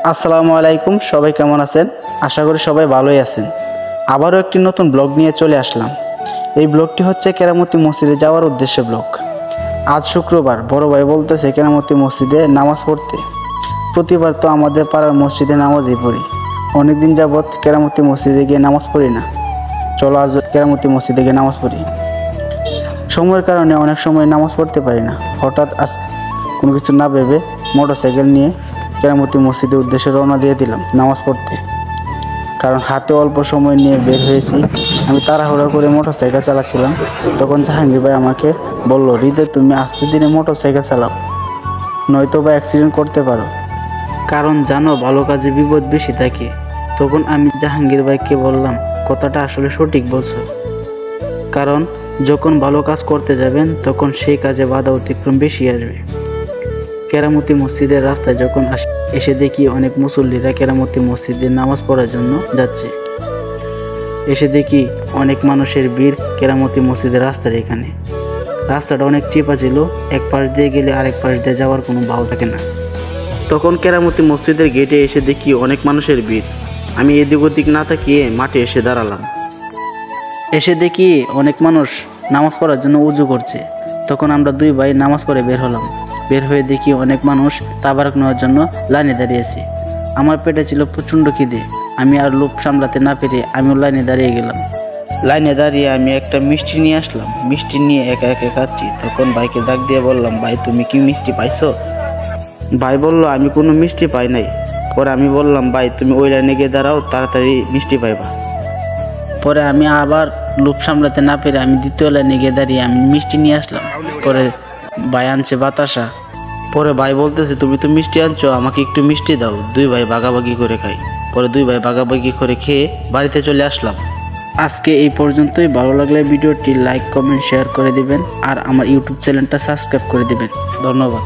আসসালামু আলাইকুম, সবাই কেমন আছেন? আশা করি সবাই ভালোই আছেন। আবারও একটি নতুন ব্লগ নিয়ে চলে আসলাম। এই ব্লগটি হচ্ছে কেরামতি মসজিদে যাওয়ার উদ্দেশ্যে ব্লগ। আজ শুক্রবার, বড় ভাই বলতেছে কেরামতি মসজিদে নামাজ পড়তে। প্রতিবার তো আমাদের পাড়ার মসজিদে নামাজই পড়ি, অনেকদিন যাবৎ কেরামতি মসজিদে গিয়ে নামাজ পড়ি না। চলো আজ কেরামতি মসজিদে গিয়ে নামাজ পড়ি। সময়ের কারণে অনেক সময় নামাজ পড়তে পারি না। হঠাৎ আজ কোনো কিছু না ভেবে মোটরসাইকেল নিয়ে কেরামতি মসজিদের উদ্দেশ্যে রওনা দিয়ে দিলাম নামাজ পড়তে। কারণ হাতে অল্প সময় নিয়ে বের হয়েছি। আমি তাড়াহুড়া করে মোটরসাইকেল চালাচ্ছিলাম, তখন জাহাঙ্গীর ভাই আমাকে বলল, হৃদয় তুমি আস্তে দিনে মোটরসাইকেল চালাও, নয়তো বা অ্যাক্সিডেন্ট করতে পারো, কারণ জানো ভালো কাজে বিপদ বেশি থাকে। তখন আমি জাহাঙ্গীর ভাইকে বললাম, কথাটা আসলে সঠিক বলছো, কারণ যখন ভালো কাজ করতে যাবেন তখন সেই কাজে বাধা অতিক্রম বেশি আসবে। কেরামতি মসজিদের রাস্তায় যখন এসে দেখি অনেক মুসল্লিরা কেরামতি মসজিদে নামাজ পড়ার জন্য যাচ্ছে। এসে দেখি অনেক মানুষের ভিড় কেরামতি মসজিদের রাস্তার এখানে। রাস্তাটা অনেক চিপা ছিল, এক পাশ দিয়ে গেলে আরেক পাশ দিয়ে যাওয়ার কোনো ভাও থাকে না। তখন কেরামতি মসজিদের গেটে এসে দেখি অনেক মানুষের ভিড়। আমি এদিক ওদিক না তাকিয়ে মাঠে এসে দাঁড়ালাম। এসে দেখি অনেক মানুষ নামাজ পড়ার জন্য উজু করছে। তখন আমরা দুই ভাই নামাজ পড়ে বের হলাম। বের হয়ে দেখি অনেক মানুষ তাবারক নেওয়ার জন্য লাইনে দাঁড়িয়েছে। আমার পেটে ছিল প্রচণ্ড খিদে। আমি আর লোভ সামলাতে না পেরে আমিও লাইনে দাঁড়িয়ে গেলাম। লাইনে দাঁড়িয়ে আমি একটা মিষ্টি নিয়ে আসলাম। মিষ্টি নিয়ে একা একা খাচ্ছি। তখন ভাইকে ডাক দিয়ে বললাম, ভাই তুমি কি মিষ্টি পাইছো? ভাই বলল, আমি কোনো মিষ্টি পাই নাই। পরে আমি বললাম, ভাই তুমি ওই লাইনে গিয়ে দাঁড়াও, তাড়াতাড়ি মিষ্টি পাইবা। পরে আমি আবার লোভ সামলাতে না পেরে আমি দ্বিতীয় লাইনে গিয়ে দাঁড়িয়ে আমি মিষ্টি নিয়ে আসলাম। পরে ভাই আনছে বাতাসা। পরে ভাই বলতেছে, তুমি তো মিষ্টি আনছো, আমাকে একটু মিষ্টি দাও, দুই ভাই ভাগাভাগি করে খাই। পরে দুই ভাই ভাগাভাগি করে খেয়ে বাড়িতে চলে আসলাম। আজকে এই পর্যন্তই। ভালো লাগলে ভিডিওটি লাইক, কমেন্ট, শেয়ার করে দিবেন আর আমার ইউটিউব চ্যানেলটা সাবস্ক্রাইব করে দিবেন। ধন্যবাদ।